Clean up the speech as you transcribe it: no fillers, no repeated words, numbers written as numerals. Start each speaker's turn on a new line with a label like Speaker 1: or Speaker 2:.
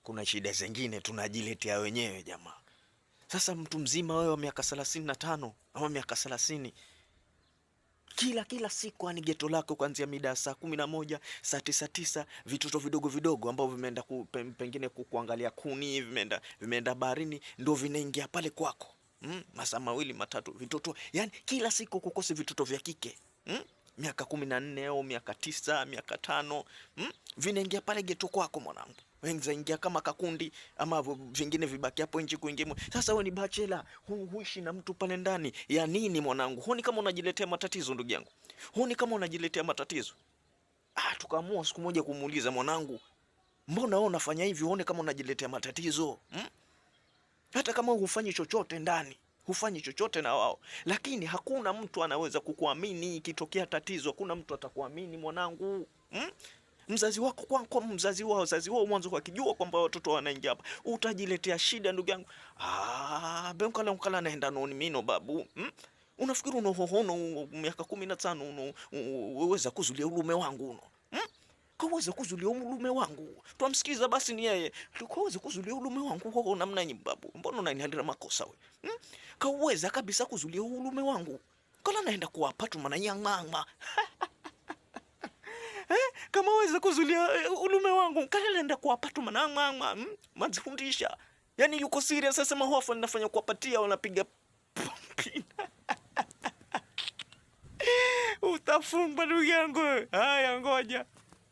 Speaker 1: kuna shida zingine tunajiletea wenyewe jamaa. Sasa mtu mzima wewe wa miaka 35 ama miaka 30, kila siku ani geto lako kuanzia mida ya saa 11, saa 9 vitoto vidogo vidogo ambao vimeenda pengine kuangalia kuni, vimeenda baharini, ndio vinaingia pale kwako. Masaa 2 matatu vitoto, yani kila siku kukose vitoto vya kike. Miaka 14 au miaka 9, miaka 5, vinaingia pale geto kwako mwanangu. Wengi zaingia kama kakundi ama vingine vibaki hapo nje kuingia. Sasa wewe ni bachelor, huishi na mtu pale ndani. Ya nini mwanangu? Huoni kama unajiletea matatizo ndugu yangu? Huoni kama unajiletea matatizo? Tukaamua siku moja kumuuliza mwanangu, mbona wewe unafanya hivi? Huoni kama unajiletea matatizo? Hata kama hufanyi chochote ndani, hufanyi chochote na wao, lakini hakuna mtu anaweza kukuamini ikitokea tatizo. Hakuna mtu atakuamini mwanangu. Mzazi wako kwa mzazi wao mwanzo wakijua kwamba watoto wanaingia hapa, utajiletea shida ndugu yangu. Benkala naenda noni mino babu. Unafikiri unohohono miaka 15 uweza kuzulia ulume wangu uno? Kaweza kuzulia ulume wangu. Tuamsikiza basi ni yeye. Kaweza kuzulia ulume wangu kwa namna nyinyi babu. Mbona unanihandira makosa wewe? Kaweza kabisa kuzulia ulume wangu. Kala naenda kuwapa tu mananyang'ama. Kama weza kuzulia ulume wangu, kala naenda kuwapa tu manang'ama. Mazifundisha. Yani yuko serious sasa, mahofu ninafanya kuwapatia wanapiga utafumba ndugu yangu. Haya ngoja.